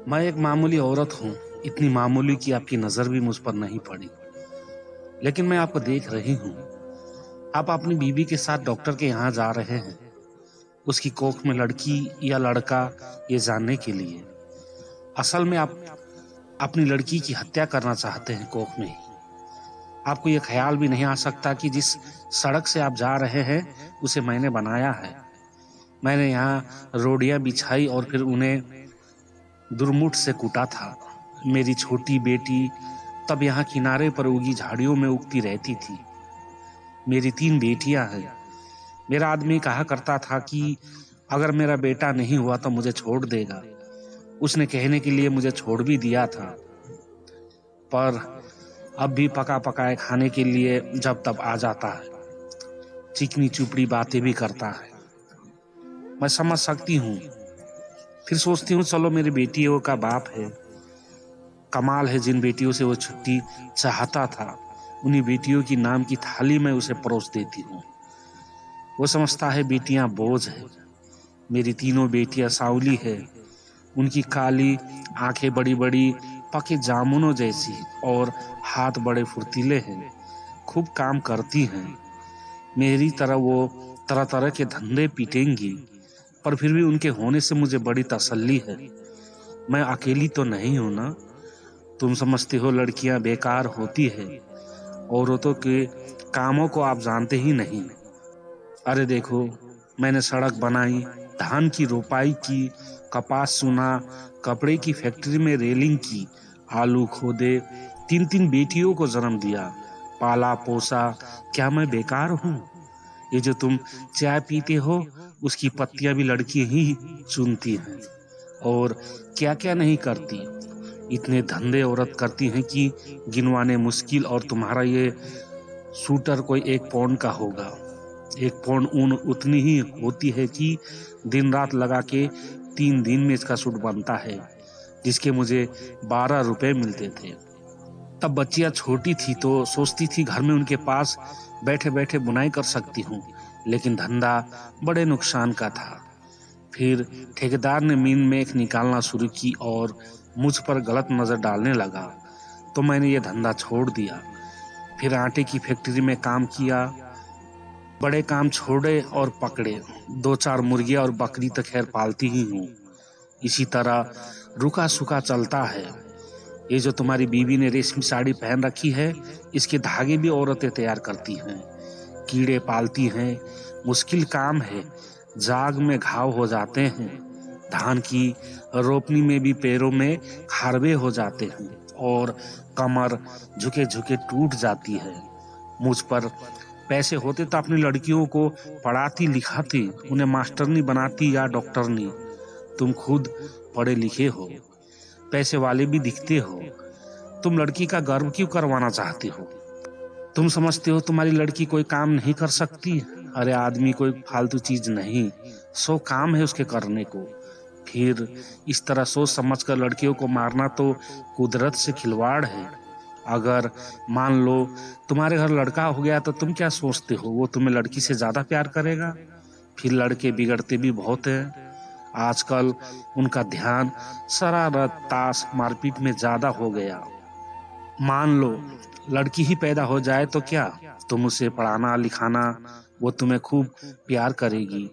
मैं एक मामूली औरत हूँ, इतनी मामूली कि आपकी नज़र भी मुझ पर नहीं पड़ी। लेकिन मैं आपको देख रही हूँ। आप अपनी बीवी के साथ डॉक्टर के यहाँ जा रहे हैं, उसकी कोख में लड़की या लड़का ये जानने के लिए। असल में आप अपनी लड़की की हत्या करना चाहते हैं कोख में ही। आपको ये ख्याल भी नहीं आ सकता कि जिस सड़क से आप जा रहे हैं, उसे मैंने बनाया है। मैंने यहाँ रोडियां बिछाई और फिर उन्हें दुर्मुठ से कूटा था। मेरी छोटी बेटी तब यहाँ किनारे पर उगी झाड़ियों में उगती रहती थी। मेरी 3 बेटियां हैं। मेरा आदमी कहा करता था कि अगर मेरा बेटा नहीं हुआ तो मुझे छोड़ देगा। उसने कहने के लिए मुझे छोड़ भी दिया था, पर अब भी पका पकाए खाने के लिए जब तब आ जाता है। चिकनी चुपड़ी बातें भी करता है। मैं समझ सकती हूँ। फिर सोचती हूँ चलो मेरी बेटियों का बाप है। कमाल है, जिन बेटियों से वो छुट्टी चाहता था, उन्हीं बेटियों की नाम की थाली में उसे परोस देती हूँ। वो समझता है बेटियां बोझ है। मेरी तीनों बेटियां सांवली है। उनकी काली आंखें बड़ी बड़ी पके जामुनों जैसी और हाथ बड़े फुर्तीले हैं। खूब काम करती हैं। मेरी तरह वो तरह तरह के धंधे पीटेंगी, पर फिर भी उनके होने से मुझे बड़ी तसल्ली है। मैं अकेली तो नहीं हूं ना। तुम समझते हो लड़कियां बेकार होती है। औरतों के कामों को आप जानते ही नहीं। अरे देखो, मैंने सड़क बनाई, धान की रोपाई की, कपास चुना, कपड़े की फैक्ट्री में रेलिंग की, आलू खोदे, 3 3 बेटियों को जन्म दिया, पाला पोसा। क्या मैं बेकार हूँ? ये जो तुम चाय पीते हो, उसकी पत्तियां भी लड़की ही चुनती हैं। और क्या क्या नहीं करती। इतने धंधे औरत करती हैं कि गिनवाने मुश्किल। और तुम्हारा ये सूटर कोई 1 पौंड का होगा। 1 पौंड ऊन उतनी ही होती है कि दिन रात लगा के 3 दिन में इसका सूट बनता है, जिसके मुझे 12 रुपए मिलते थे। तब बच्चियां छोटी थी तो सोचती थी घर में उनके पास बैठे बैठे बुनाई कर सकती हूँ, लेकिन धंधा बड़े नुकसान का था। फिर ठेकेदार ने मीन में एक निकालना शुरू की और मुझ पर गलत नजर डालने लगा, तो मैंने ये धंधा छोड़ दिया। फिर आटे की फैक्ट्री में काम किया। बड़े काम छोड़े और पकड़े। 2 4 मुर्गियां और बकरी तो खैर पालती ही हूँ। इसी तरह रुका सुखा चलता है। ये जो तुम्हारी बीवी ने रेशमी साड़ी पहन रखी है, इसके धागे भी औरतें तैयार करती हैं। कीड़े पालती हैं। मुश्किल काम है। जाग में घाव हो जाते हैं। धान की रोपनी में भी पैरों में खारवे हो जाते हैं और कमर झुके झुके टूट जाती है। मुझ पर पैसे होते तो अपनी लड़कियों को पढ़ाती लिखाती, उन्हें मास्टरनी बनाती या डॉक्टरनी। तुम खुद पढ़े लिखे हो, पैसे वाले भी दिखते हो। तुम लड़की का गर्व क्यों करवाना चाहते हो? तुम समझते हो तुम्हारी लड़की कोई काम नहीं कर सकती? अरे आदमी कोई फालतू चीज नहीं, 100 काम है उसके करने को। फिर इस तरह सोच समझ कर लड़कियों को मारना तो कुदरत से खिलवाड़ है। अगर मान लो तुम्हारे घर लड़का हो गया तो तुम क्या सोचते हो वो तुम्हें लड़की से ज्यादा प्यार करेगा? फिर लड़के बिगड़ते भी बहुत हैं। आजकल उनका ध्यान शरारत ताश मारपीट में ज्यादा हो गया। मान लो लड़की ही पैदा हो जाए तो क्या? तुम उसे पढ़ाना लिखाना, वो तुम्हें खूब प्यार करेगी।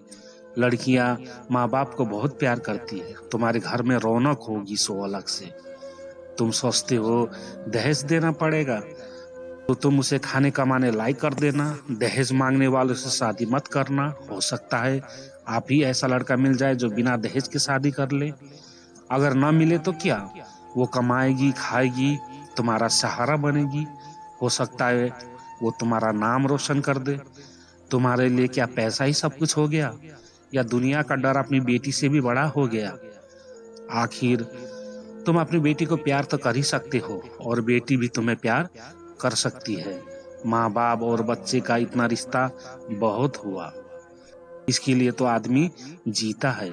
लड़कियां माँ बाप को बहुत प्यार करती है। तुम्हारे घर में रौनक होगी सो अलग से। तुम सोचते हो दहेज देना पड़ेगा, तो तुम उसे खाने कमाने लायक कर देना। दहेज मांगने वालों से शादी मत करना। हो सकता है आप ही ऐसा लड़का मिल जाए जो बिना दहेज के शादी कर ले। अगर ना मिले तो क्या, वो कमाएगी खाएगी, तुम्हारा सहारा बनेगी। हो सकता है वो तुम्हारा नाम रोशन कर दे। तुम्हारे लिए क्या पैसा ही सब कुछ हो गया, या दुनिया का डर अपनी बेटी से भी बड़ा हो गया? आखिर तुम अपनी बेटी को प्यार तो कर ही सकते हो, और बेटी भी तुम्हें प्यार कर सकती है। माँ बाप और बच्चे का इतना रिश्ता बहुत हुआ। इसके लिए तो आदमी जीता है।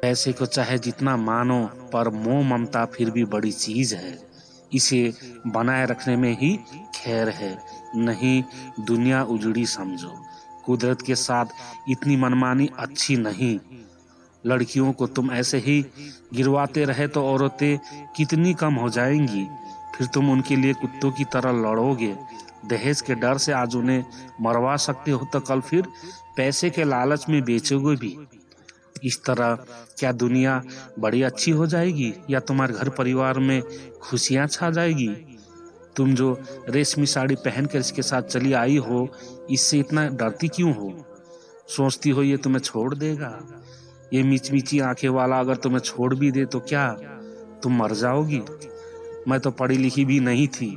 पैसे को चाहे जितना मानो, पर मोह ममता फिर भी बड़ी चीज है। इसे बनाए रखने में ही खैर है, नहीं दुनिया उजड़ी समझो। कुदरत के साथ इतनी मनमानी अच्छी नहीं। लड़कियों को तुम ऐसे ही गिरवाते रहे तो औरतें कितनी कम हो जाएंगी। फिर तुम उनके लिए कुत्तों की तरह लड़ोगे। दहेज के डर से आज उन्हें मरवा सकते हो तो कल फिर पैसे के लालच में बेचोगे भी। इस तरह क्या दुनिया बड़ी अच्छी हो जाएगी या तुम्हारे घर परिवार में खुशियां छा जाएगी? तुम जो रेशमी साड़ी पहनकर इसके साथ चली आई हो, इससे इतना डरती क्यों हो? सोचती हो ये तुम्हें छोड़ देगा? ये मिचमिची आंखें वाला अगर तुम्हें छोड़ भी दे तो क्या तुम मर जाओगी? मैं तो पढ़ी लिखी भी नहीं थी,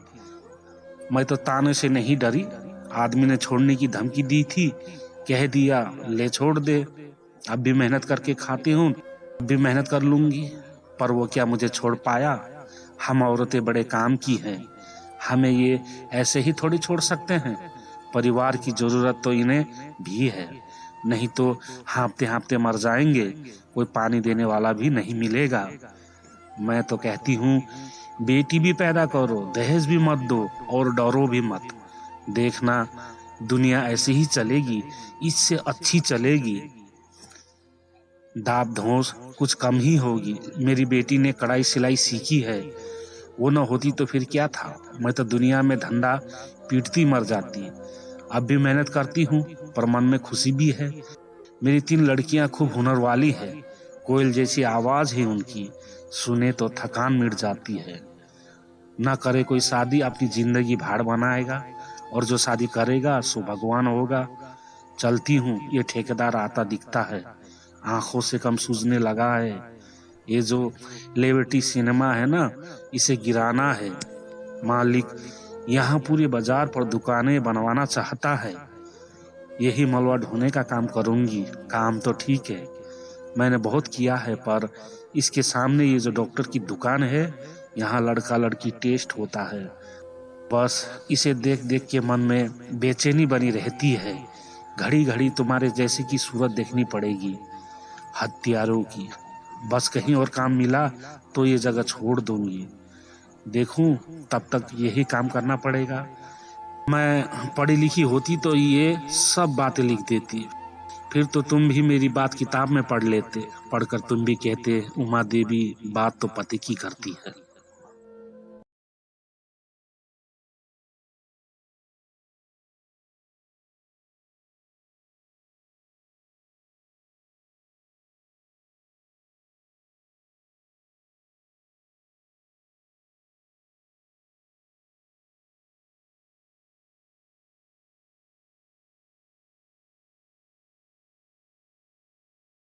मैं तो ताने से नहीं डरी। आदमी ने छोड़ने की धमकी दी थी, कह दिया ले छोड़ दे। अब भी मेहनत करके खाती हूँ, अब भी मेहनत कर लूंगी, पर वो क्या मुझे छोड़ पाया? हम औरतें बड़े काम की हैं, हमें ये ऐसे ही थोड़ी छोड़ सकते हैं। परिवार की जरूरत तो इन्हें भी है, नहीं तो हाँफते हाँफते मर जाएंगे, कोई पानी देने वाला भी नहीं मिलेगा। मैं तो कहती हूँ बेटी भी पैदा करो, दहेज भी मत दो और डरो भी मत। देखना दुनिया ऐसे ही चलेगी, इससे अच्छी चलेगी। दाब धौंस कुछ कम ही होगी। मेरी बेटी ने कढ़ाई सिलाई सीखी है, वो न होती तो फिर क्या था? मैं तो दुनिया में धंधा पीटती मर जाती। अब भी मेहनत करती हूँ पर मन में खुशी भी है। मेरी 3 लड़कियां खूब हुनर वाली है, कोयल जैसी आवाज है उनकी, सुने तो थकान मिट जाती है। ना करे कोई शादी अपनी जिंदगी भाड़ बनाएगा, और जो शादी करेगा सो भगवान होगा। चलती हूँ, ये ठेकेदार आता दिखता है, आंखों से कम सूझने लगा है। ये जो लिबर्टी सिनेमा है ना, इसे गिराना है। मालिक यहाँ पूरे बाजार पर दुकानें बनवाना चाहता है। यही मलबा ढोने का काम करूंगी। काम तो ठीक है, मैंने बहुत किया है, पर इसके सामने ये जो डॉक्टर की दुकान है, यहाँ लड़का लड़की टेस्ट होता है। बस इसे देख देख के मन में बेचैनी बनी रहती है। घड़ी घड़ी तुम्हारे जैसे की सूरत देखनी पड़ेगी, हत्यारों की। बस कहीं और काम मिला तो ये जगह छोड़ दूंगी। देखूं तब तक यही काम करना पड़ेगा। मैं पढ़ी लिखी होती तो ये सब बातें लिख देती, फिर तो तुम भी मेरी बात किताब में पढ़ लेते। पढ़कर तुम भी कहते उमा देवी बात तो पति की करती है।